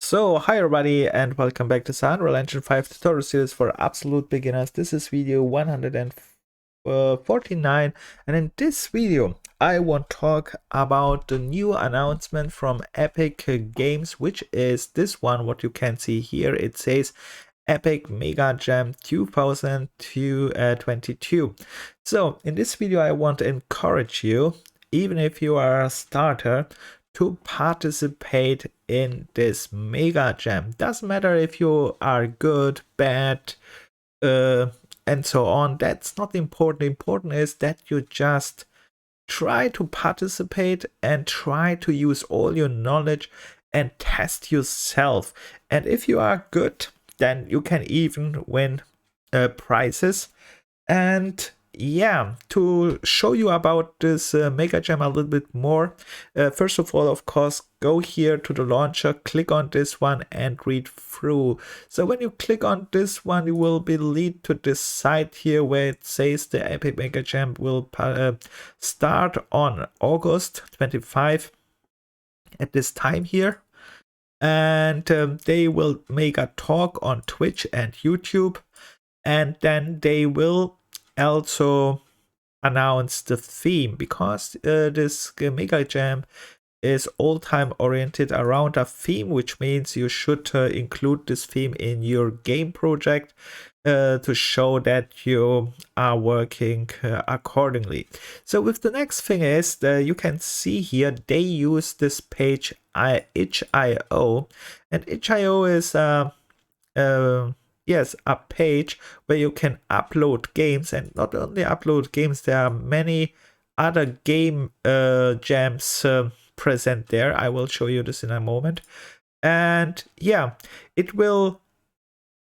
Hi everybody and welcome back to the Unreal Engine 5 tutorial series for absolute beginners. This is video 149, and in this video I want to talk about the new announcement from Epic Games, which is this one, what you can see here. It says Epic Mega Jam 2022. So in this video I want to encourage you, even if you are a starter, to participate in this Mega Jam. Doesn't matter if you are good, bad, and so on. That's not important. Important is that you just try to participate and try to use all your knowledge and test yourself. And if you are good, then you can even win prizes. And yeah, to show you about this Mega Jam a little bit more, first of all, of course, go here to the launcher, click on this one and read through. So when you click on this one, you will be lead to this site here where it says the Epic Mega Jam will start on August 25 at this time here. And they will make a talk on Twitch and YouTube, and then they will also announce the theme, because this Mega Jam is all time oriented around a theme, which means you should include this theme in your game project to show that you are working accordingly. So with the next thing is you can see here they use this page itch.io, and itch.io is yes, a page where you can upload games, and not only upload games, there are many other game jams present there. I will show you this in a moment. And yeah, it will,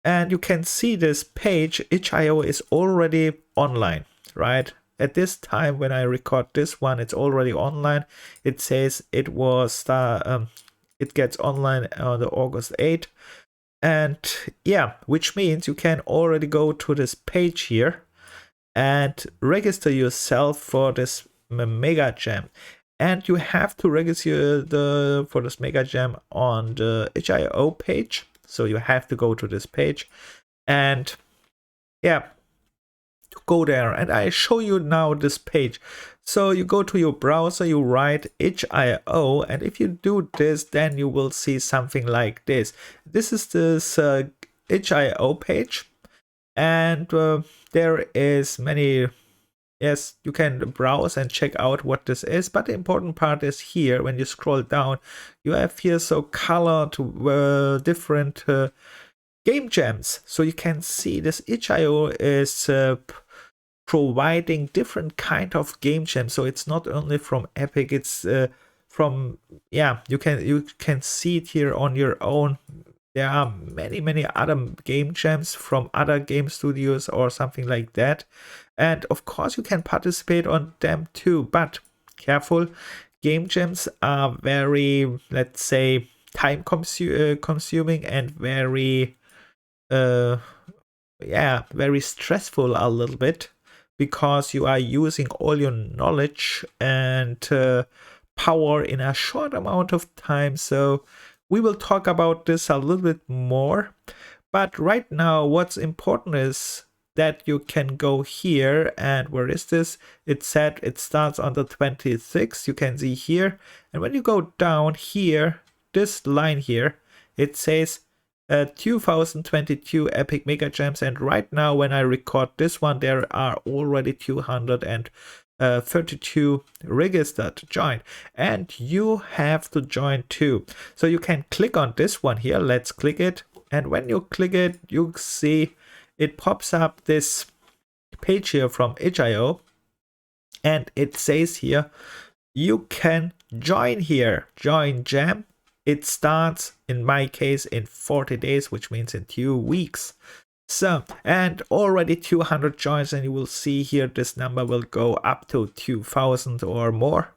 and you can see this page, itch.io, is already online, right? At this time when I record this one, it's already online. It says it was it gets online on the August 8th. And yeah, which means you can already go to this page here and register yourself for this Mega Jam. And you have to register for this Mega Jam on the itch.io page. So you have to go to this page and yeah, to go there. And I show you now this page. So you go to your browser, you write itch.io, and if you do this, then you will see something like this. This is this itch.io page, and there is many. Yes, you can browse and check out what this is, but the important part is here. When you scroll down, you have here so colored different game jams. So you can see this itch.io is providing different kind of game jams. So it's not only from Epic, it's from, yeah, you can see it here on your own. There are many other game jams from other game studios or something like that, and of course you can participate on them too, but careful, game jams are very, let's say, time consuming and very very stressful a little bit, because you are using all your knowledge and power in a short amount of time. So we will talk about this a little bit more, but right now what's important is that you can go here, and where is this? It said it starts on the 26th, you can see here, and when you go down here, this line here, it says 2022 Epic Mega Jams, and right now when I record this one, there are already 232 registered joined, and you have to join too. So you can click on this one here. Let's click it, and when you click it, you see it pops up this page here from itch.io, and it says here you can join here, join jam. It starts, in my case, in 40 days, which means in 2 weeks. So, and already 200 joins, and you will see here this number will go up to 2000 or more,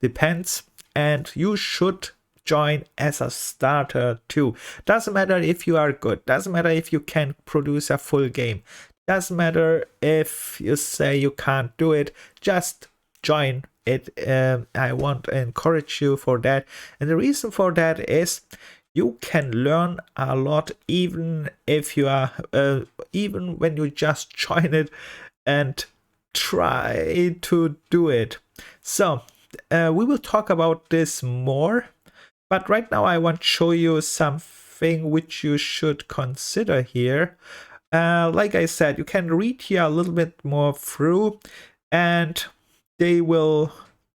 depends. And you should join as a starter too. Doesn't matter if you are good, doesn't matter if you can produce a full game, doesn't matter if you say you can't do it, just join it. I want to encourage you for that, and the reason for that is you can learn a lot, even if you are even when you just join it and try to do it. So we will talk about this more, but right now I want to show you something which you should consider here. Like I said, you can read here a little bit more through, and they will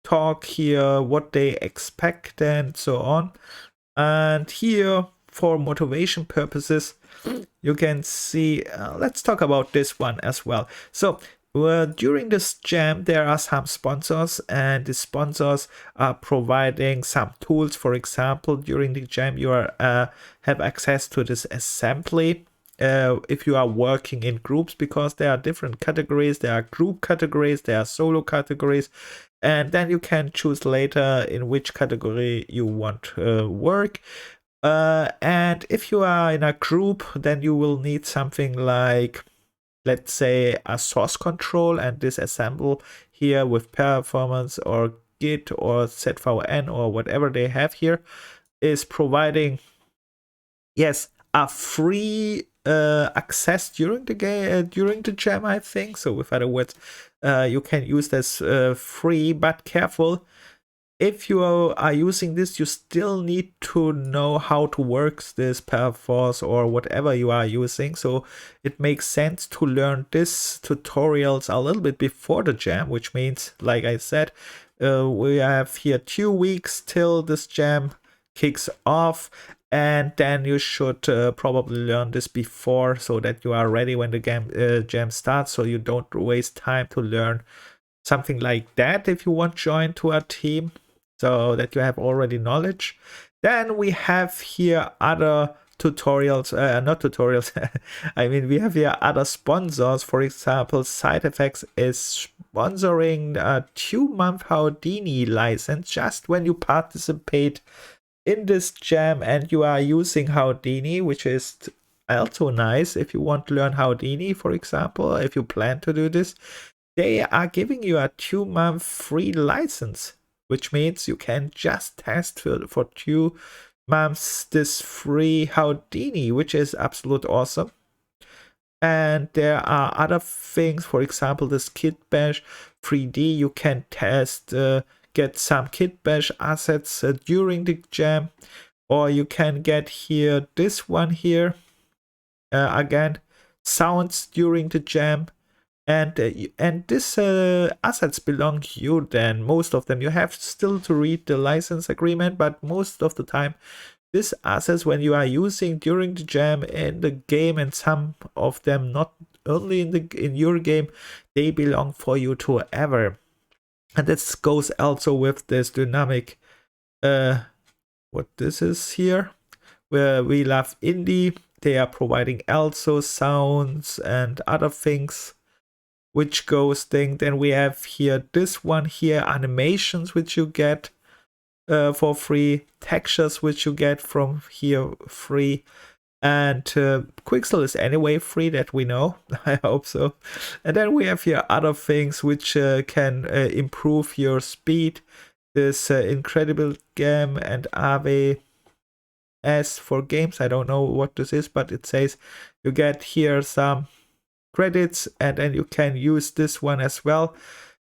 talk here what they expect and so on. And here, for motivation purposes, you can see, let's talk about this one as well. So during this jam, there are some sponsors, and the sponsors are providing some tools. For example, during the jam, you are have access to this assembly. If you are working in groups, because there are different categories, there are group categories, there are solo categories, and then you can choose later in which category you want to work. And if you are in a group, then you will need something like, let's say, a source control, and disassemble here with performance or Git or ZVN or whatever they have here is providing, yes, a free access during the game, during the jam, I think. So with other words, you can use this free, but careful. If you are using this, you still need to know how to work this Perforce or whatever you are using. So it makes sense to learn this tutorials a little bit before the jam, which means, like I said, we have here 2 weeks till this jam kicks off, and then you should probably learn this before, so that you are ready when the jam starts, so you don't waste time to learn something like that if you want to join to a team, so that you have already knowledge. Then we have here other tutorials, not tutorials, I mean, we have here other sponsors. For example, Side Effects is sponsoring a 2-month Houdini license just when you participate in this jam and you are using Houdini, which is also nice if you want to learn Houdini, for example, if you plan to do this. They are giving you a 2-month free license, which means you can just test for 2 months this free Houdini, which is absolute awesome. And there are other things, for example, this Kit Bash 3D, you can test, get some Kit Bash assets during the jam, or you can get here this one here, again, sounds during the jam. And this assets belong to you then, most of them. You have still to read the license agreement, but most of the time, these assets, when you are using during the jam in the game, and some of them not only in your game, they belong for you to ever. And this goes also with this dynamic, what this is here, where we love indie. They are providing also sounds and other things which goes thing. Then we have here this one here, animations which you get for free, textures which you get from here free, and Quixel is anyway free, that we know. I hope so. And then we have here other things which can improve your speed. This incredible game and AVS for games. I don't know what this is, but it says you get here some credits, and then you can use this one as well.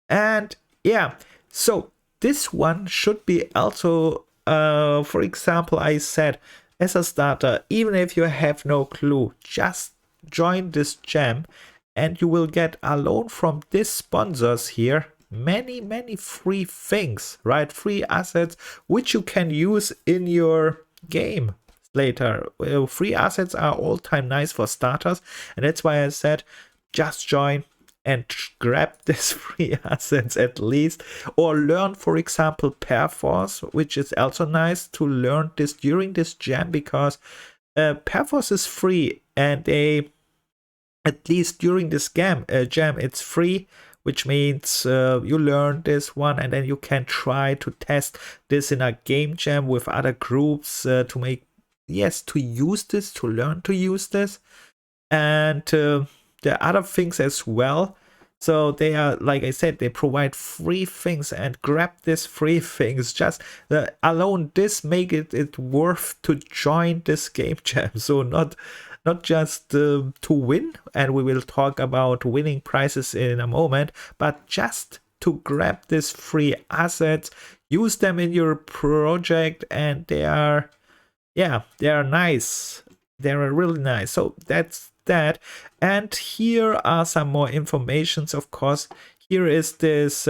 And yeah, so this one should be also, for example, I said, as a starter, even if you have no clue, just join this jam and you will get alone from these sponsors here many free things, right? Free assets which you can use in your game later. Free assets are all time nice for starters, and that's why I said just join and grab this free assets at least, or learn, for example, Perforce, which is also nice to learn this during this jam, because Perforce is free, and they, at least during this jam, it's free, which means you learn this one, and then you can try to test this in a game jam with other groups to make, yes, to use this, to learn to use this. And there are other things as well. So they are, like I said, they provide free things, and grab this free things. Just alone this make it worth to join this game jam. So not just to win, and we will talk about winning prizes in a moment, but just to grab this free assets, use them in your project, and they are nice. They are really nice. So that's that. And here are some more informations. Of course, here is this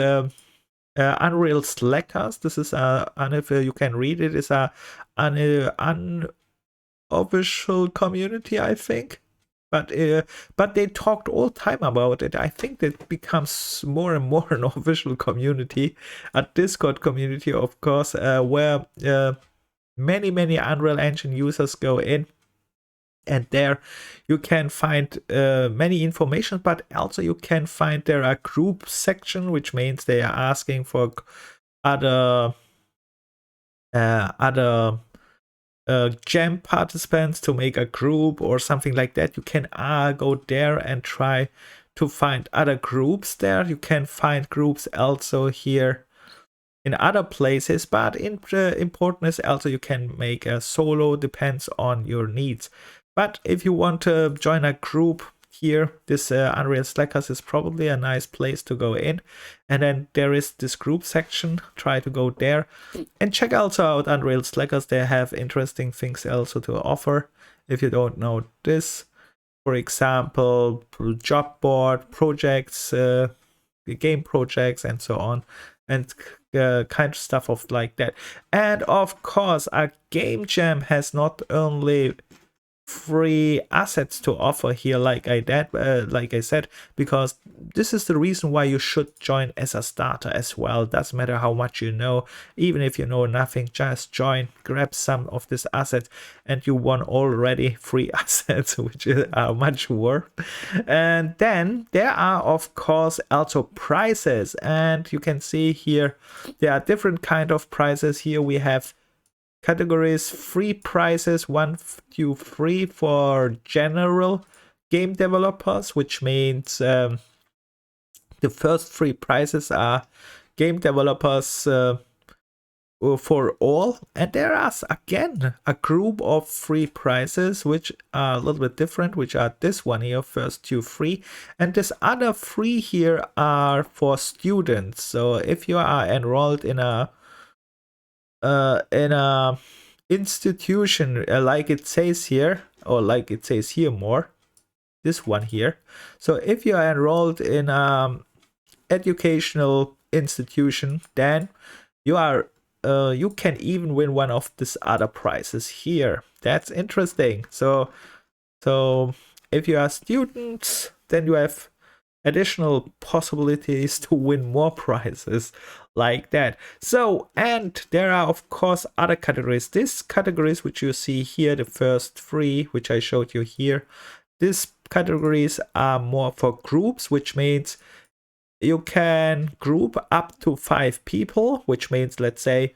Unreal Slackers. This is and if you can read it, is an unofficial community, I think. But they talked all time about it. I think that becomes more and more an official community, a Discord community, of course, where many Unreal Engine users go in, and there you can find many information, but also you can find there a group section, which means they are asking for other jam participants to make a group or something like that. You can go there and try to find other groups there. You can find groups also here in other places, but important is also you can make a solo, depends on your needs. But if you want to join a group here, this Unreal Slackers is probably a nice place to go in. And then there is this group section, try to go there and check also out Unreal Slackers. They have interesting things also to offer. If you don't know this, for example, job board projects, game projects, and so on, and kind of stuff of like that. And of course, a game jam has not only free assets to offer here, like I said, because this is the reason why you should join as a starter as well. Doesn't matter how much you know, even if you know nothing, just join, grab some of this assets, and you won already free assets, which are much worth. And then there are of course also prizes, and you can see here there are different kind of prizes. Here we have categories, free prizes, 1 to 3 for general game developers, which means the first 3 prizes are game developers for all. And there is again a group of 3 prizes which are a little bit different, which are this one here, first 2 free, and this other 3 here are for students. So if you are enrolled in a institution, like it says here, or like it says here more, this one here. So if you are enrolled in educational institution, then you are you can even win one of these other prizes here. That's interesting. So if you are students, then you have additional possibilities to win more prizes like that. So, and there are of course other categories. These categories which you see here, the first 3 which I showed you here, these categories are more for groups, which means you can group up to 5 people, which means, let's say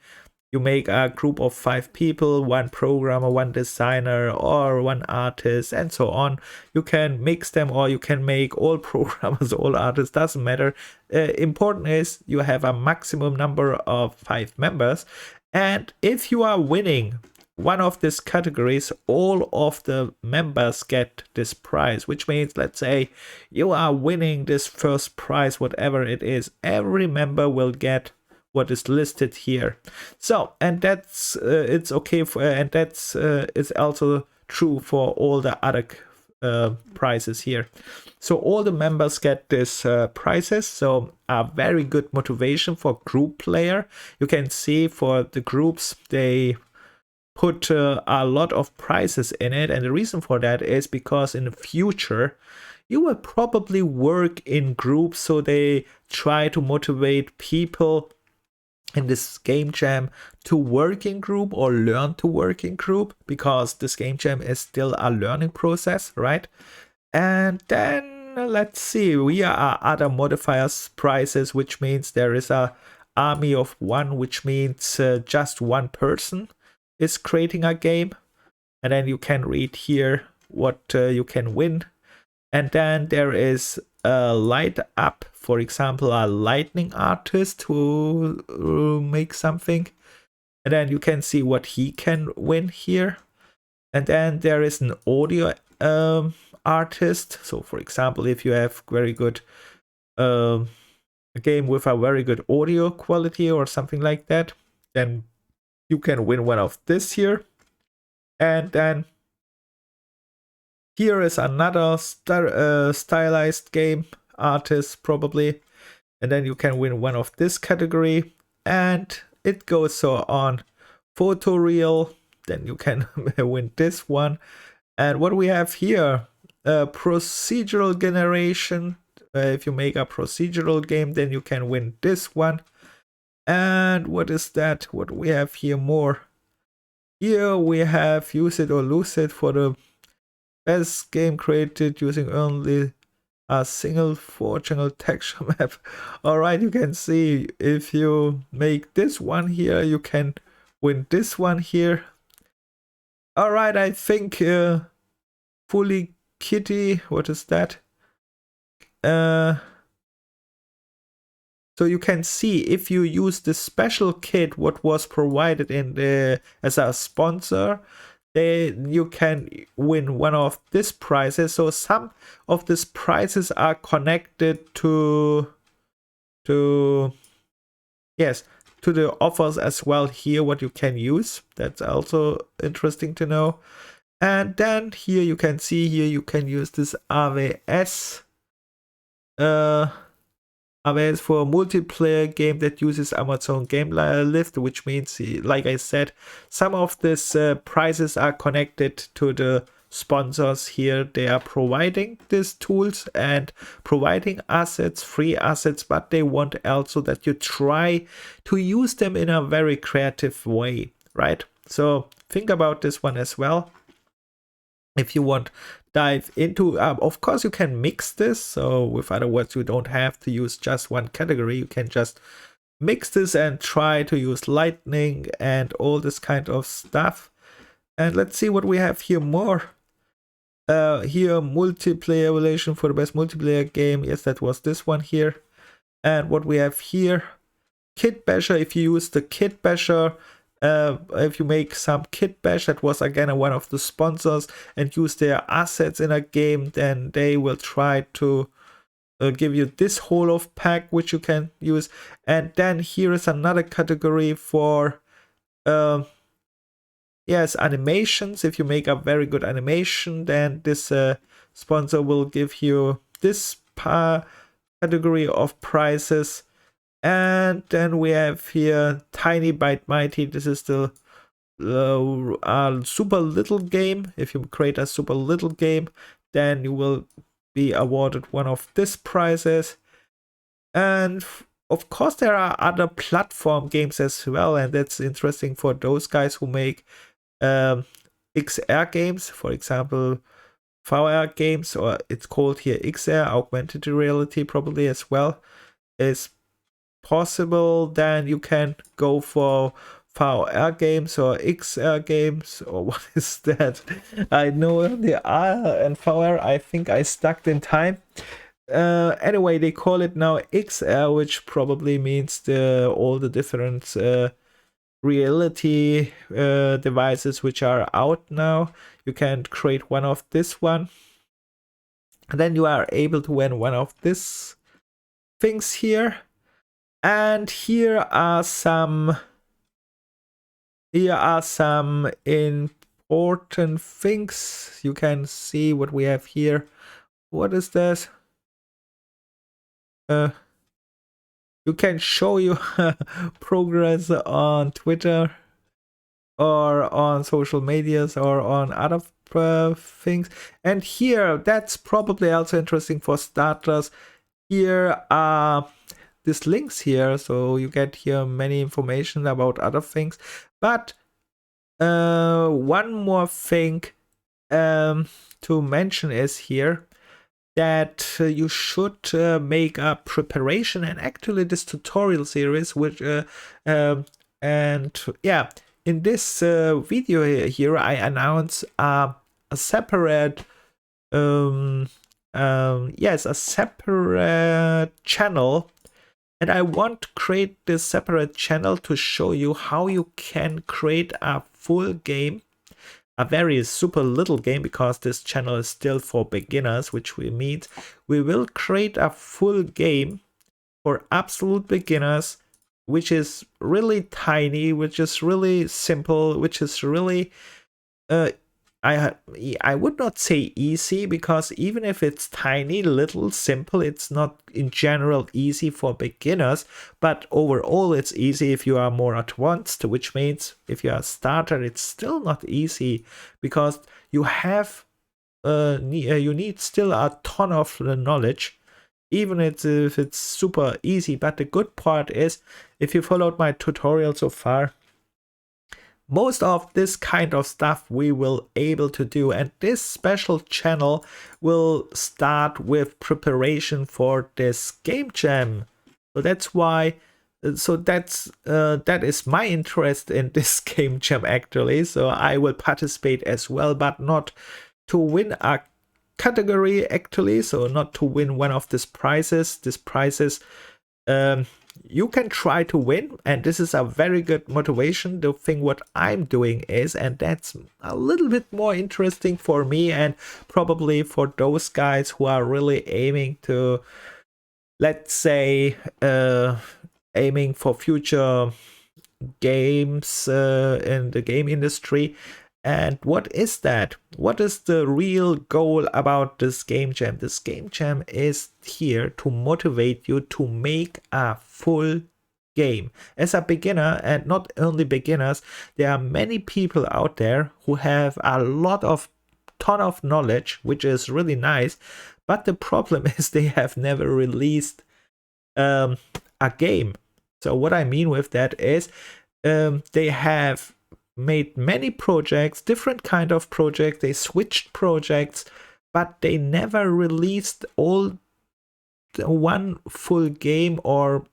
you make a group of 5 people, 1 programmer, 1 designer, or 1 artist, and so on. You can mix them, or you can make all programmers, all artists, doesn't matter. Important is you have a maximum number of 5 members. And if you are winning one of these categories, all of the members get this prize, which means, let's say you are winning this first prize, whatever it is, every member will get what is listed here. So, and that's it's okay for, and that's it's also true for all the other prizes here. So all the members get this prizes. So a very good motivation for group player. You can see for the groups they put a lot of prizes in it, and the reason for that is because in the future you will probably work in groups, so they try to motivate people in this game jam to work in group or learn to work in group, because this game jam is still a learning process, right? And then let's see, we are other modifiers prizes, which means there is a army of 1, which means just 1 person is creating a game. And then you can read here what you can win. And then there is light up, for example, a lightning artist who make something, and then you can see what he can win here. And then there is an audio artist. So for example, if you have very good a game with a very good audio quality or something like that, then you can win one of this here. And then here is another stylized game artist probably, and then you can win one of this category, and it goes so on. Photoreal, then you can win this one. And what we have here, procedural generation. If you make a procedural game, then you can win this one. And what is that? What we have here more? Here we have use it or lose it for the best game created using only a single 4-channel texture map. Alright, you can see if you make this one here, you can win this one here. Alright, I think fully kitty, what is that? So you can see if you use the special kit what was provided in the as a sponsor, then you can win one of these prizes. So some of these prizes are connected to the offers as well here what you can use. That's also interesting to know. And then here you can see here you can use this AWS AWS for a multiplayer game that uses Amazon Game Lift, which means, like I said, some of these prizes are connected to the sponsors here. They are providing these tools and providing assets, free assets, but they want also that you try to use them in a very creative way, right? So think about this one as well. If you want dive into, of course you can mix this, so with other words you don't have to use just one category, you can just mix this and try to use lightning and all this kind of stuff. And let's see what we have here more. Here multiplayer evaluation for the best multiplayer game, yes, that was this one here. And what we have here, Kit Basher. If you use the Kit Basher, if you make some kit bash, that was again one of the sponsors, and use their assets in a game, then they will try to give you this whole of pack which you can use. And then here is another category for animations. If you make a very good animation, then this sponsor will give you this category of prizes. And then we have here Tiny Bite Mighty. This is the super little game. If you create a super little game, then you will be awarded one of these prizes. And of course there are other platform games as well, and that's interesting for those guys who make XR games, for example VR games, or it's called here XR, augmented reality probably as well, is possible. Then you can go for VR games or XR games, or what is that? I know the R and VR, I think I stuck in time. Anyway, they call it now XR, which probably means all the different reality devices which are out now. You can create one of this one, and then you are able to win one of these things here. And here are some important things. You can see what we have here. What is this? You can show you progress on Twitter or on social medias or on other things. And here, that's probably also interesting for starters. Here are these links here, so you get here many information about other things. But one more thing to mention is here that you should make a preparation, and actually this tutorial series, which in this video here I announce a separate yes, a separate channel. And I want to create this separate channel to show you how you can create a full game, a very super little game, because this channel is still for beginners, which means we will create a full game for absolute beginners, which is really tiny, which is really simple, which is really uh, I would not say easy, because even if it's tiny, little, simple, it's not in general easy for beginners, but overall it's easy if you are more advanced, which means if you are a starter, it's still not easy, because you have you need still a ton of knowledge, even if it's super easy. But the good part is, if you followed my tutorial so far, most of this kind of stuff we will able to do, and this special channel will start with preparation for this game jam. So that's why, that is my interest in this game jam actually. So I will participate as well, but not to win a category actually, so not to win one of these prizes. You can try to win, and this is a very good motivation. The thing what I'm doing is, and that's a little bit more interesting for me and probably for those guys who are really aiming to, let's say, aiming for future games in the game industry. And what is that? What is the real goal about this game jam? This game jam is here to motivate you to make a full game. As a beginner, and not only beginners, there are many people out there who have a ton of knowledge, which is really nice. But the problem is they have never released a game. So what I mean with that is they have made many projects, different kind of projects, they switched projects, but they never released all one full game or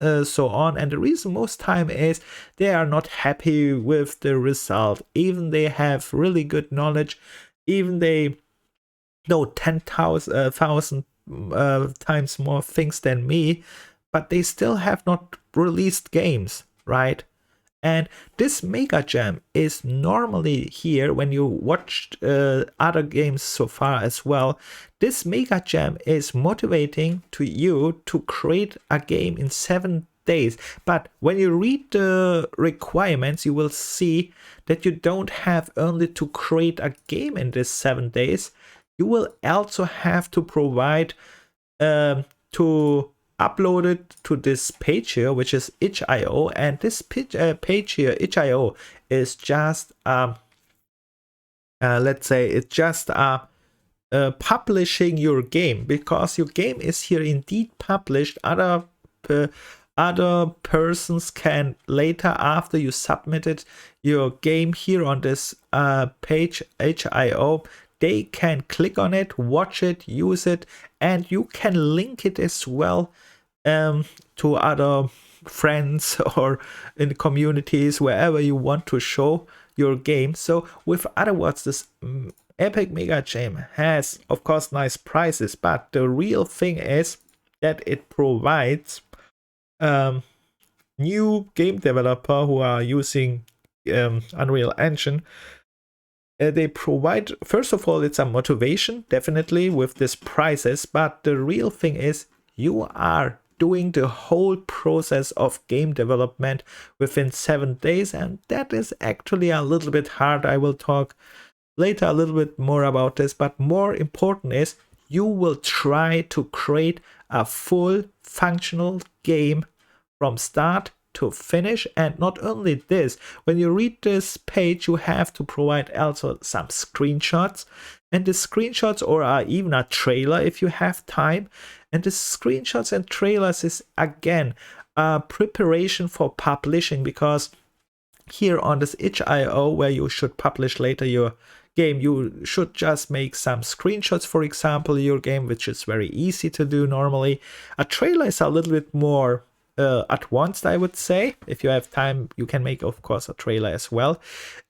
so on. And the reason most time is they are not happy with the result. Even they have really good knowledge, even they know 10,000 times more things than me, but they still have not released games, right? And this Mega Jam is normally here when you watched other games so far as well. This Mega Jam is motivating to you to create a game in 7 days. But when you read the requirements, you will see that you don't have only to create a game in this 7 days. You will also have to provide to upload it to this page here, which is itch.io, and this page here, itch.io, is just let's say it's just publishing your game, because your game is here indeed published. Other persons can later, after you submitted your game here on this page itch.io, they can click on it, watch it, use it, and you can link it as well to other friends or in communities, wherever you want to show your game. So with other words, this Epic Mega Jam has, of course, nice prizes, but the real thing is that it provides new game developer who are using Unreal Engine. They provide, first of all, it's a motivation, definitely, with these prizes, but the real thing is you are doing the whole process of game development within 7 days, and that is actually a little bit hard. I will talk later a little bit more about this, but more important is you will try to create a full functional game from start to finish. And not only this, when you read this page, you have to provide also some screenshots, and the screenshots, or even a trailer if you have time. And the screenshots and trailers is again preparation for publishing, because here on this itch.io, where you should publish later your game, you should just make some screenshots, for example, your game, which is very easy to do normally. A trailer is a little bit more once, I would say. If you have time, you can make, of course, a trailer as well.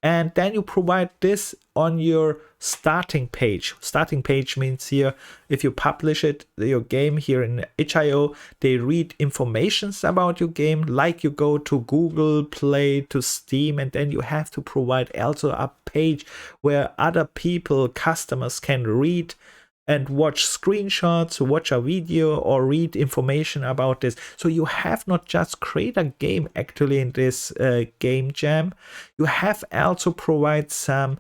And then you provide this on your starting page. Starting page means here, if you publish it, your game here in itch.io, they read informations about your game, like you go to Google Play, to Steam, and then you have to provide also a page where other people, customers, can read and watch screenshots, watch a video, or read information about this. So you have not just create a game actually in this game jam, you have also provide some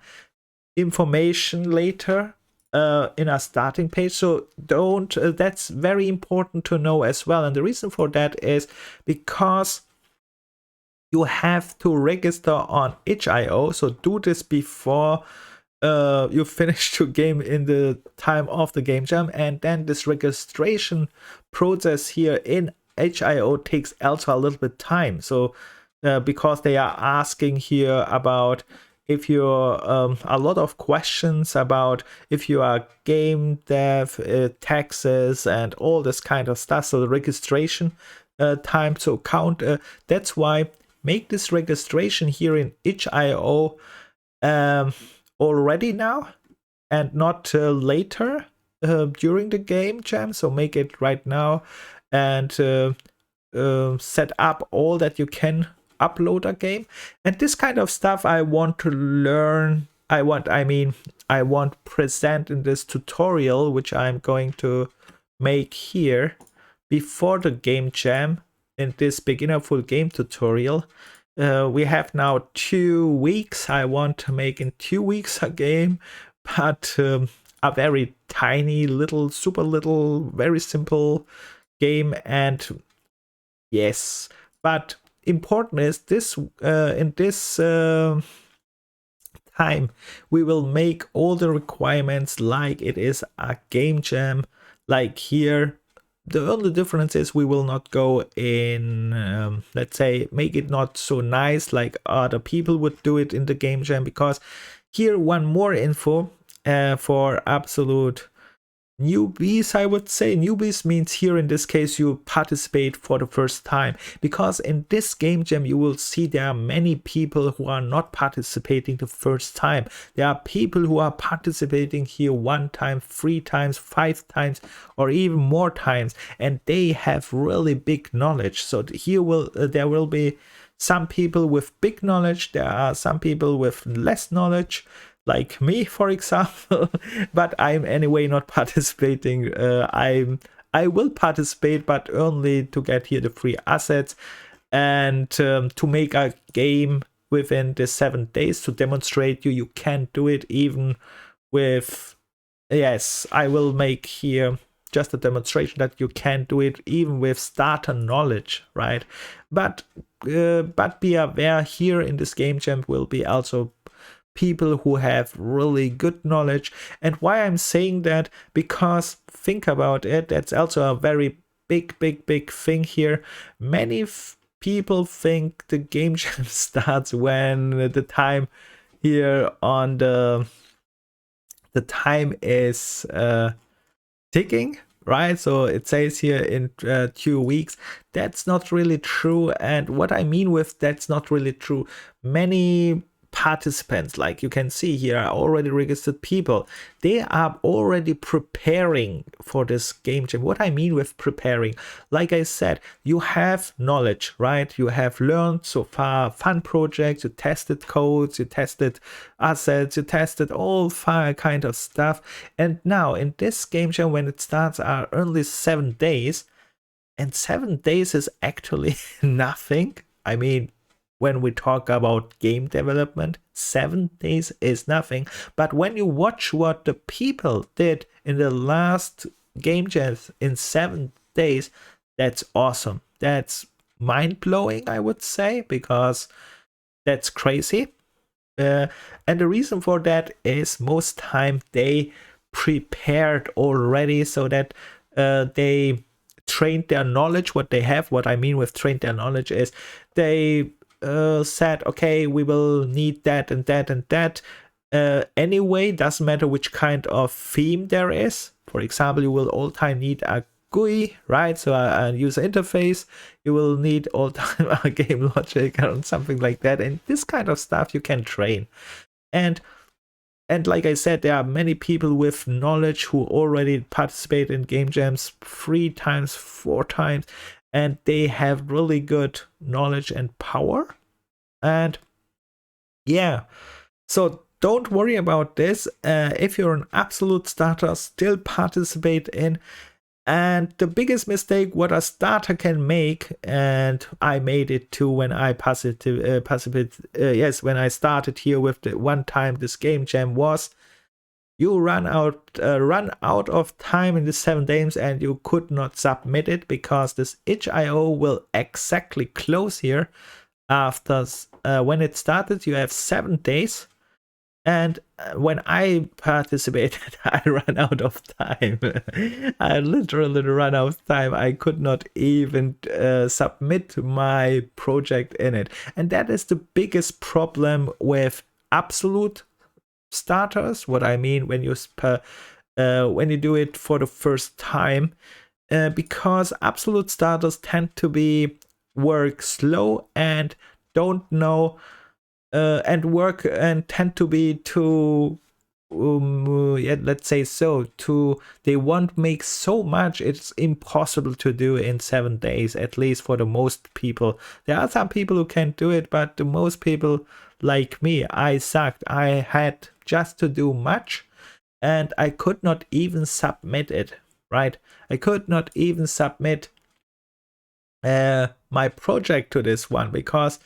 information later in a starting page. So don't that's very important to know as well. And the reason for that is because you have to register on itch.io. So do this before you finish your game in the time of the game jam, and then this registration process here in itch.io takes also a little bit time. So because they are asking here about if you're a lot of questions about if you are game dev, taxes, and all this kind of stuff. So the registration time to count. That's why make this registration here in itch.io already now and not later during the game jam. So make it right now and set up all that you can upload a game. And this kind of stuff I want to learn. I want present in this tutorial, which I'm going to make here before the game jam in this beginner full game tutorial. We have now 2 weeks. I want to make in 2 weeks a game, but a very tiny, little, super little, very simple game. And yes, but important is this in this time we will make all the requirements like it is a game jam. Like here, the only difference is we will not go in, let's say, make it not so nice like other people would do it in the game jam, because here one more info for absolute newbies, I would say. Newbies means here in this case you participate for the first time, because in this game jam you will see there are many people who are not participating the first time. There are people who are participating here 1 time, 3 times, 5 times, or even more times, and they have really big knowledge. So here there will be some people with big knowledge, there are some people with less knowledge, like me, for example, but I'm anyway not participating. I will participate, but only to get here the free assets and to make a game within the 7 days to demonstrate you can do it even with, yes, I will make here just a demonstration that you can do it even with starter knowledge, right? But be aware, here in this game jam will be also people who have really good knowledge. And why I'm saying that, because think about it, that's also a very big thing here. Many people think the game jam starts when the time here on the time is ticking, right? So it says here in 2 weeks. That's not really true. And what I mean with that's not really true, many participants, like you can see here, are already registered people. They are already preparing for this game jam. What I mean with preparing, like I said, you have knowledge, right? You have learned so far fun projects, you tested codes, you tested assets, you tested all fun kind of stuff. And now in this game jam, when it starts, are only 7 days, and 7 days is actually nothing. I mean, when we talk about game development, 7 days is nothing. But when you watch what the people did in the last game jams in 7 days, that's awesome. That's mind-blowing, I would say, because that's crazy. And the reason for that is most time they prepared already, so that they trained their knowledge, what they have. What I mean with trained their knowledge is they said, okay, we will need that and that and that. Anyway, doesn't matter which kind of theme there is. For example, you will all time need a GUI, right? So a user interface. You will need all time a game logic or something like that. And this kind of stuff you can train. And like I said, there are many people with knowledge who already participate in game jams 3 times, 4 times, and they have really good knowledge and power. And yeah, so don't worry about this. If you're an absolute starter, still participate in. And the biggest mistake what a starter can make, and I made it too when I when I started here with the one time this game jam, was you run out of time in the 7 days and you could not submit it because this itch.io will exactly close here after when it started. You have 7 days. And when I participated, I ran out of time. I literally ran out of time. I could not even submit my project in it. And that is the biggest problem with absolute starters. What I mean when you do it for the first time, because absolute starters tend to work slow and don't know. And work and tend to be too let's say they won't make so much. It's impossible to do in 7 days, at least for the most people. There are some people who can do it, but the most people like me, I sucked. I had just to do much and I could not even submit it, right? I could not even submit my project to this one because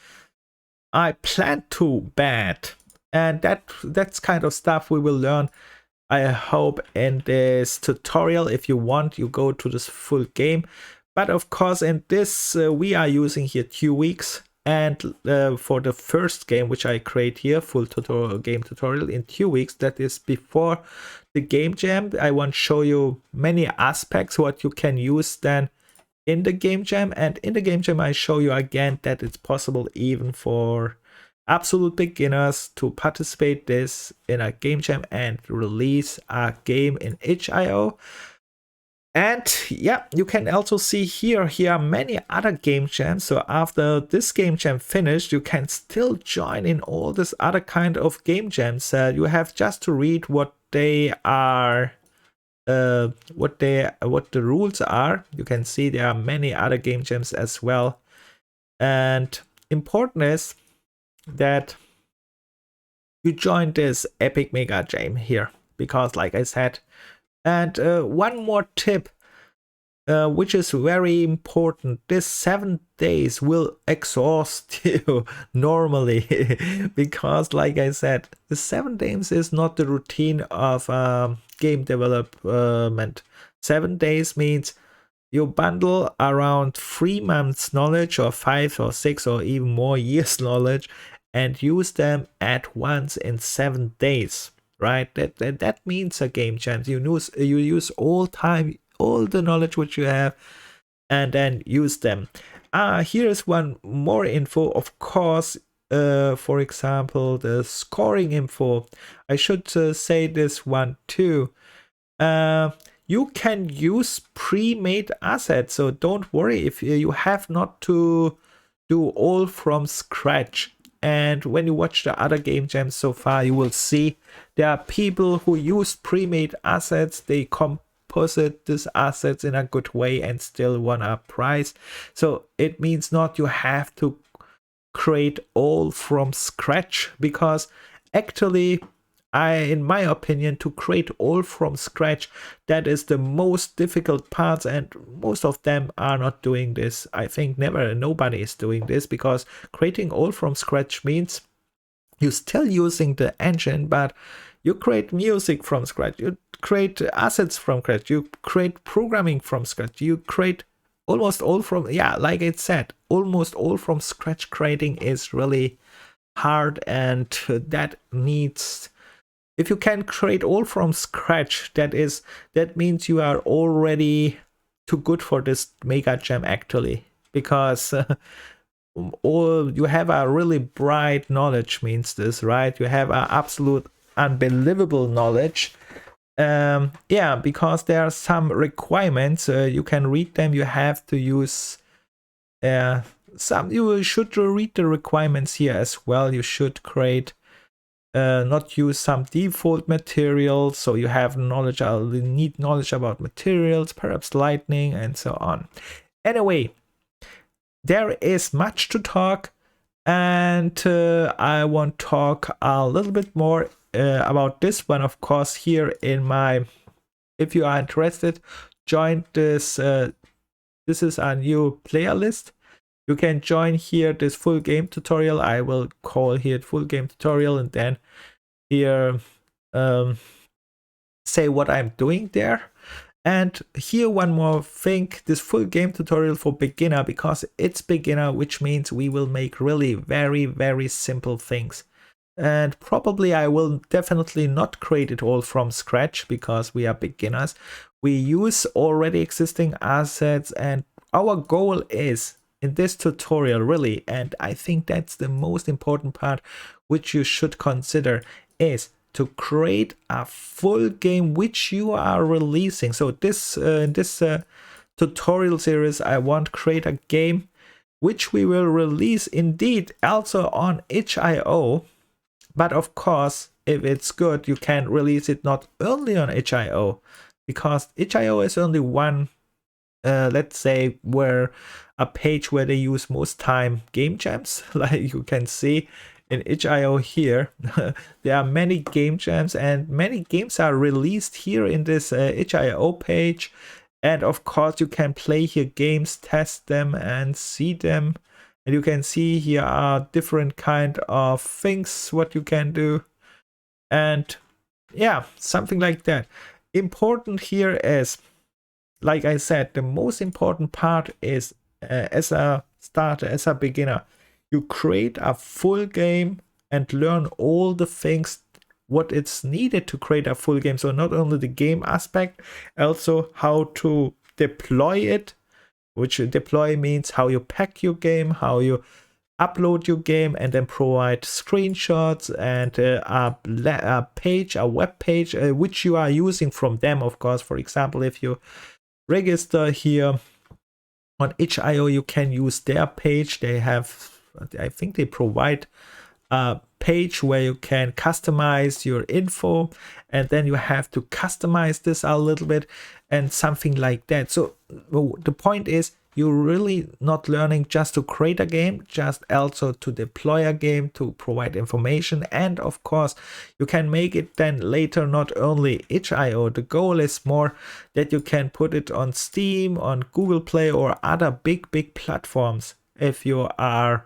I plan to bad, and that's kind of stuff we will learn, I hope, in this tutorial. If you want, you go to this full game, but of course in this we are using here 2 weeks, and for the first game which I create here, full game tutorial in 2 weeks, that is before the game jam, I want to show you many aspects what you can use then in the game jam. And in the game jam I show you again that it's possible even for absolute beginners to participate this in a game jam and release a game in itch.io. And yeah, you can also see here are many other game jams. So after this game jam finished, you can still join in all this other kind of game jams. You have just to read what they are, what the rules are. You can see there are many other game jams as well. And important is that you join this epic mega jam here, because like I said. And one more tip, which is very important, this 7 days will exhaust you normally because like I said, the 7 days is not the routine of game development. 7 days means you bundle around 3 months knowledge or 5 or 6 or even more years knowledge and use them at once in 7 days, right? That means a game jam. You use all the knowledge which you have and then use them. Here's one more info, of course. For example, the scoring info. I should say this one too. You can use pre-made assets, so don't worry if you have not to do all from scratch. And when you watch the other game jams so far, you will see there are people who use pre-made assets. They composite these assets in a good way and still won a prize. So it means not you have to create all from scratch, because actually, in my opinion, to create all from scratch, that is the most difficult part, and most of them are not doing this. I think nobody is doing this, because creating all from scratch means you're still using the engine, but you create music from scratch, you create assets from scratch, you create programming from scratch, you create almost all from, like it said, almost all from scratch. Creating is really hard, and that needs, if you can create all from scratch, that means you are already too good for this mega jam actually, because you have a really bright knowledge, means this, right? You have an absolute unbelievable knowledge, Yeah, because there are some requirements. You can read them. You have to use you should read the requirements here as well. You should create not use some default materials, so you have knowledge. I'll need knowledge about materials, perhaps lightning, and so on. Anyway, there is much to talk, and I want to talk a little bit more about this one, of course, here in my. If you are interested, join this. This is a new player list. You can join here this full game tutorial. I will call here full game tutorial, and then here say what I'm doing there. And here one more thing, this full game tutorial for beginner, because it's beginner, which means we will make really very simple things. And probably I will definitely not create it all from scratch because we are beginners. We use already existing assets, and our goal is in this tutorial really, and I think that's the most important part which you should consider, is to create a full game which you are releasing. So this tutorial series, I want to create a game which we will release indeed also on itch.io. But of course, if it's good, you can release it not only on itch.io, because itch.io is only one, let's say, where a page where they use most time game jams. Like you can see in itch.io here, there are many game jams, and many games are released here in this itch.io page. And of course, you can play here games, test them, and see them. And you can see here are different kind of things what you can do. And yeah, something like that. Important here is, like I said, the most important part is as a starter, as a beginner, you create a full game and learn all the things what it's needed to create a full game. So not only the game aspect, also how to deploy it, which deploy means how you pack your game, how you upload your game, and then provide screenshots and a page, a web page, which you are using from them, of course. For example, if you register here on itch.io, you can use their page. They have, I think they provide a page where you can customize your info, and then you have to customize this a little bit and something like that. So the point is, you're really not learning just to create a game, just also to deploy a game, to provide information. And of course, you can make it then later not only itch.io. The goal is more that you can put it on Steam, on Google Play, or other big platforms if you are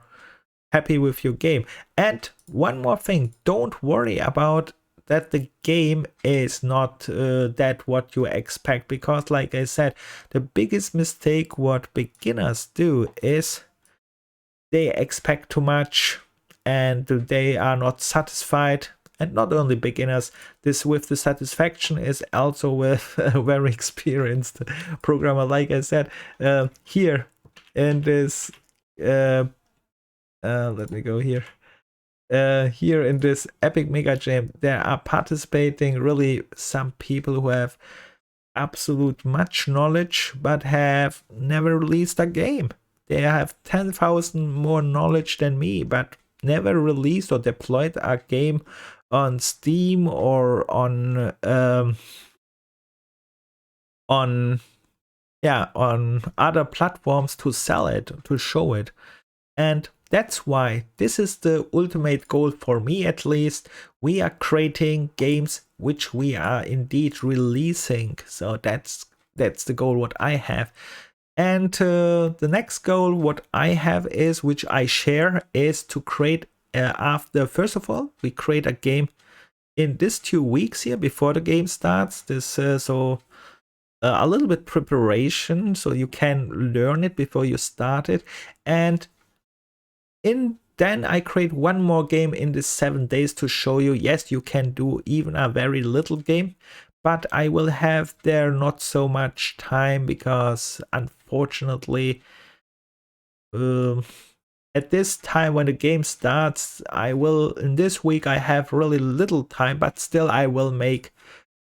happy with your game. And one more thing, don't worry about that the game is not that what you expect, because like I said, the biggest mistake what beginners do is they expect too much and they are not satisfied. And not only beginners, this with the satisfaction is also with a very experienced programmer. Like I said, here in this let me go here. Here in this epic mega jam, there are participating really some people who have absolute much knowledge but have never released a game. They have 10,000 more knowledge than me, but never released or deployed a game on Steam or on other platforms to sell it, to show it. And that's why this is the ultimate goal for me, at least. We are creating games which we are indeed releasing. So that's the goal what I have. And the next goal what I have is, which I share, is to create after, first of all, we create a game in this 2 weeks here before the game starts. This a little bit preparation so you can learn it before you start it. And then I create one more game in this 7 days to show you, yes, you can do even a very little game, but I will have there not so much time because unfortunately at this time when the game starts, in this week I have really little time, but still I will make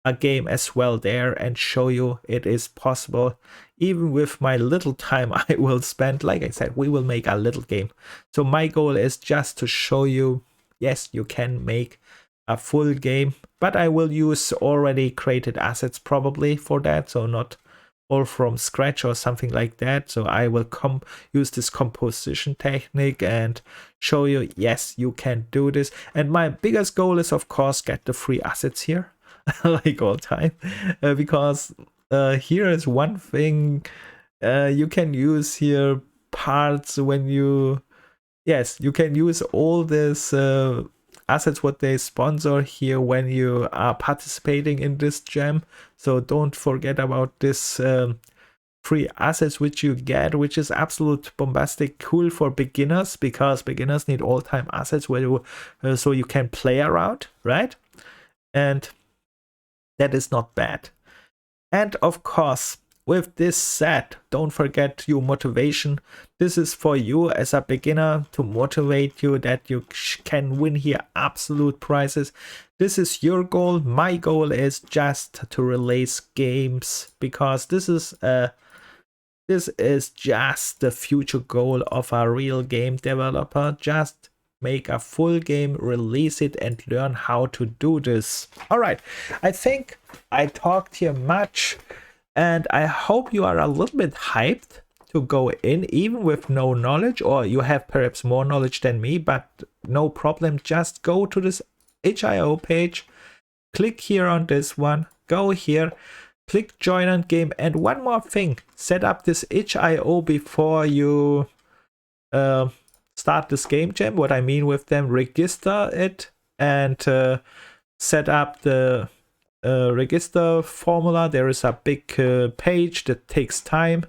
a game as well there and show you it is possible. Even with my little time I will spend, like I said, we will make a little game. So my goal is just to show you, yes, you can make a full game, but I will use already created assets probably for that, so not all from scratch or something like that. So I will use this composition technique and show you, yes, you can do this. And my biggest goal is, of course, get the free assets here. Like all time, because here is one thing you can use here parts when you, yes, you can use all this assets what they sponsor here when you are participating in this gem. So don't forget about this free assets which you get, which is absolute bombastic cool for beginners, because beginners need all-time assets where you so you can play around, right? And that is not bad. And of course, with this said, don't forget your motivation. This is for you as a beginner to motivate you that you can win here absolute prizes. This is your goal. My goal is just to release games, because this is just the future goal of a real game developer. Just make a full game, release it, and learn how to do this. All right, I think I talked here much, and I hope you are a little bit hyped to go in, even with no knowledge, or you have perhaps more knowledge than me, but no problem. Just go to this itch.io page, click here on this one, go here, click join on game, and one more thing, set up this itch.io before you start this game jam. What I mean with them, register it and set up the register formula. There is a big page that takes time.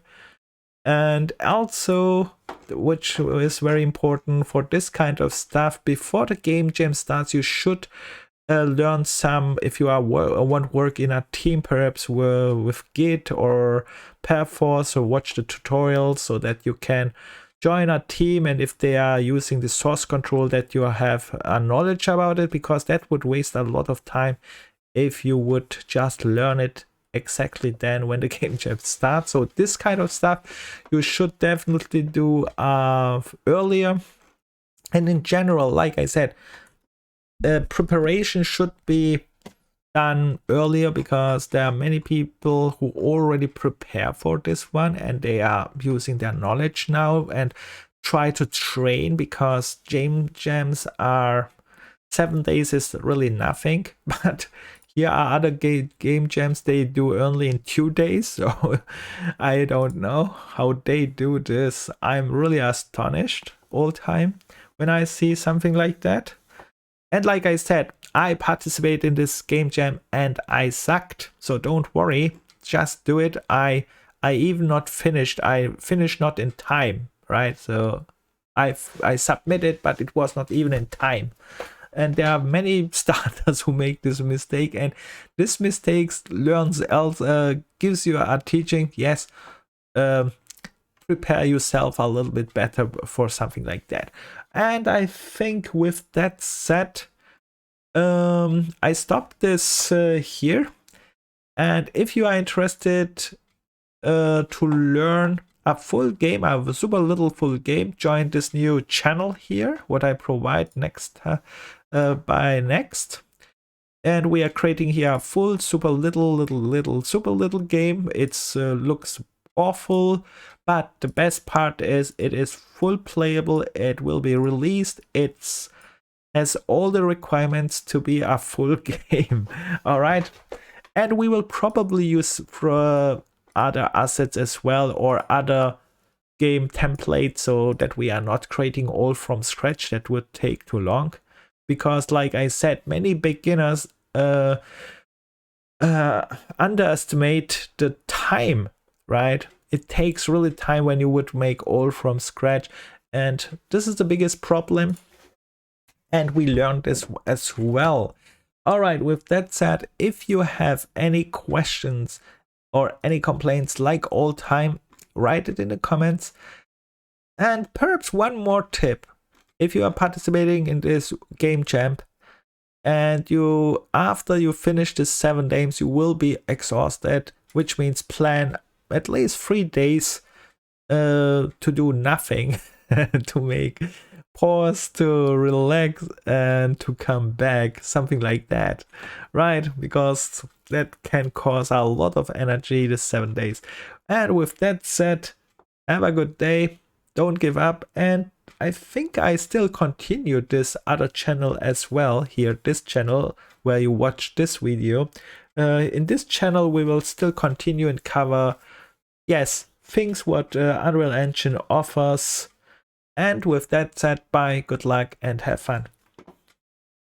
And also, which is very important for this kind of stuff, before the game jam starts, you should learn some, if you are want work in a team, perhaps with Git or Perforce, or watch the tutorials so that you can join a team, and if they are using the source control, that you have a knowledge about it, because that would waste a lot of time if you would just learn it exactly then when the game jam starts. So this kind of stuff you should definitely do earlier. And in general, like I said, preparation should be done earlier, because there are many people who already prepare for this one, and they are using their knowledge now and try to train, because game jams are 7 days is really nothing, but here are other game jams they do only in 2 days. So I don't know how they do this. I'm really astonished all time when I see something like that. And like I said, I participate in this game jam and I sucked. So don't worry, just do it. I even not finished. I finished not in time, right? So I submitted, but it was not even in time. And there are many starters who make this mistake, and this mistake gives you a teaching. Yes, prepare yourself a little bit better for something like that. And I think with that said, I stopped this here. And if you are interested to learn a full game, a super little full game, join this new channel here, what I provide next by next. And we are creating here a full super little game. It's looks awful, but the best part is it is full playable. It will be released. It's has all the requirements to be a full game. All right, and we will probably use for other assets as well, or other game templates, so that we are not creating all from scratch. That would take too long, because like I said, many beginners underestimate the time, right? It takes really time when you would make all from scratch, and this is the biggest problem, and we learned this as well. All right, with that said, if you have any questions or any complaints, like all time, write it in the comments. And perhaps one more tip: if you are participating in this game jam, and after you finish the 7 games, you will be exhausted, which means plan at least 3 days to do nothing, to make pause, to relax, and to come back, something like that, right? Because that can cause a lot of energy, the 7 days. And with that said, have a good day, don't give up, and I think I still continued this other channel as well here, this channel where you watch this video. In this channel we will still continue and cover, yes, things what Unreal Engine offers. And with that said, bye, good luck, and have fun.